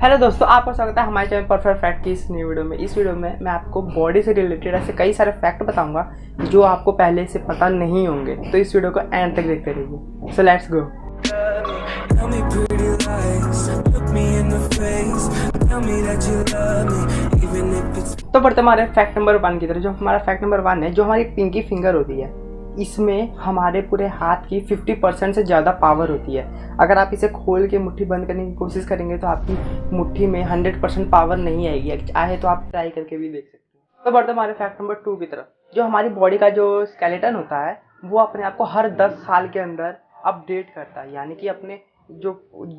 Hello दोस्तों, आपका स्वागत है हमारे चैनल परफेक्ट फैक्ट की इस नई वीडियो में। इस वीडियो में मैं आपको बॉडी से रिलेटेड ऐसे कई सारे फैक्ट बताऊंगा जो आपको पहले से पता नहीं होंगे। तो इस वीडियो को एंड तक देखते रहिए। So let's go. तो बढ़ते हमारे फैक्ट नंबर 1 की तरफ। जो हमारा फैक्ट नंबर 1 है, जो हमारी पिंकी फिंगर होती है, इसमें हमारे पूरे हाथ की 50% से ज़्यादा पावर होती है। अगर आप इसे खोल के मुट्ठी बंद करने की कोशिश करेंगे तो आपकी मुट्ठी में 100% पावर नहीं आएगी। चाहे तो आप ट्राई करके भी देख सकते हैं। तो बढ़ते हमारे फैक्ट नंबर 2 की तरफ। जो हमारी बॉडी का जो स्केलेटन होता है वो अपने आप को हर 10 साल के अंदर अपडेट करता है। यानी कि अपने जो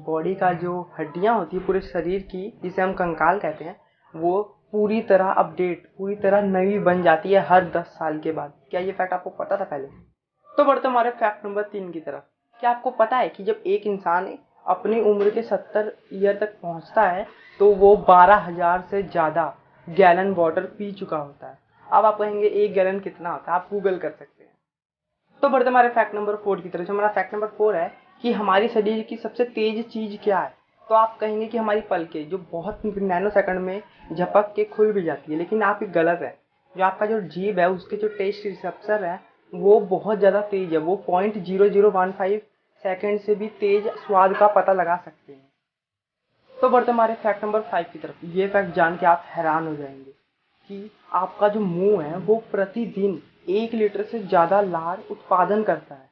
बॉडी का जो हड्डियाँ होती है पूरे शरीर की, जिसे हम कंकाल कहते हैं, वो पूरी तरह अपडेट, पूरी तरह नई बन जाती है हर 10 साल के बाद। क्या ये फैक्ट आपको पता था पहले? तो बढ़ते हमारे फैक्ट नंबर 3 की तरफ। क्या आपको पता है कि जब एक इंसान अपनी उम्र के 70 ईयर तक पहुंचता है तो वो 12,000 से ज़्यादा गैलन वाटर पी चुका होता है। अब आप कहेंगे 1 गैलन कितना होता है, आप गूगल कर सकते हैं। तो बढ़ते हमारे फैक्ट नंबर 4 की तरफ। जो हमारा फैक्ट नंबर 4 है कि हमारी शरीर की सबसे तेज चीज़ क्या है, तो आप कहेंगे कि हमारी पलकें, जो बहुत नैनो सेकंड में झपक के खुल भी जाती है। लेकिन आप ये गलत है। जो आपका जो जीभ है, उसके जो टेस्ट रिसेप्टर है वो बहुत ज़्यादा तेज है। वो 0.0015 सेकेंड से भी तेज स्वाद का पता लगा सकते हैं। तो बढ़ते हमारे फैक्ट नंबर 5 की तरफ। ये फैक्ट जान के आप हैरान हो जाएंगे कि आपका जो मुंह है वो प्रतिदिन 1 लीटर से ज़्यादा लार उत्पादन करता है।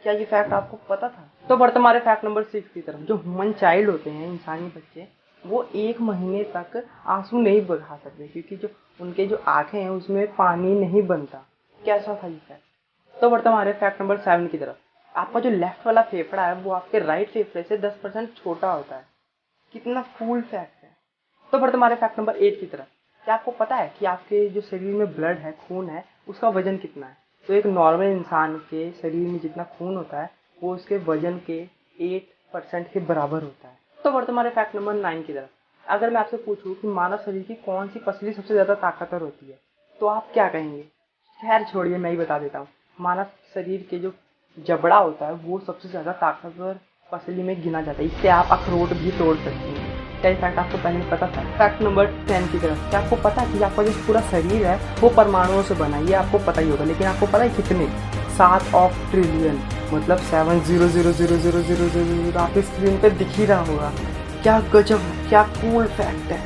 क्या ये फैक्ट आपको पता था? तो बढ़ते हमारे फैक्ट नंबर 6 की तरफ। जो ह्यूमन चाइल्ड होते हैं, इंसानी बच्चे, वो 1 महीने तक आंसू नहीं बहा सकते क्योंकि जो उनके जो आँखें हैं उसमें पानी नहीं बनता। कैसा था ये फैक्ट? तो बढ़ते हमारे फैक्ट नंबर 7 की तरफ। आपका जो लेफ्ट वाला फेफड़ा है वो आपके राइट फेफड़े से 10% छोटा होता है। कितना कूल फैक्ट है। तो बढ़ते हमारे फैक्ट नंबर 8 की तरफ। क्या आपको पता है कि आपके जो शरीर में ब्लड है, खून है, उसका वजन कितना है? तो एक नॉर्मल इंसान के शरीर में जितना खून होता है वो उसके वजन के 8% के बराबर होता है। तो बढ़ते हमारे फैक्ट नंबर 9 की तरफ। अगर मैं आपसे पूछूं कि मानव शरीर की कौन सी पसली सबसे ज़्यादा ताकतवर होती है, तो आप क्या कहेंगे? खैर छोड़िए, मैं ही बता देता हूँ। मानव शरीर के जो जबड़ा होता है वो सबसे ज़्यादा ताकतवर पसली में गिना जाता है। इससे आप अखरोट भी तोड़ सकते हैं। क्या फैक्ट आपको पहले पता था? फैक्ट नंबर 10 की तरफ। क्या आपको पता है कि आपका जो पूरा शरीर है वो परमाणुओं से बना है? ये आपको पता ही होगा, लेकिन आपको पता है कितने? 7 ऑफ ट्रिलियन, मतलब 7,000,000,000 आपकी स्क्रीन पे दिख ही रहा होगा। क्या गजब, क्या कूल फैक्ट है।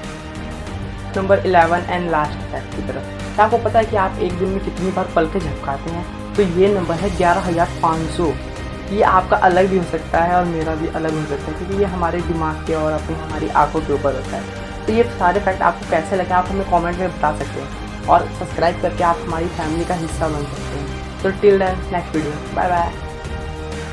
नंबर 11 एंड लास्ट फैक्ट की तरफ। क्या आपको पता है कि आप एक दिन में कितनी बार पलकें झपकाते हैं? तो ये नंबर है 11,500। ये आपका अलग भी हो सकता है और मेरा भी अलग हो सकता है क्योंकि ये हमारे दिमाग के और हमारी आंखों के ऊपर होता है। तो ये सारे फैक्ट आपको कैसे लगे आप हमें कमेंट में बता सकते हैं और सब्सक्राइब करके आप हमारी फैमिली का हिस्सा बन सकते हैं। तो till then next video, bye bye.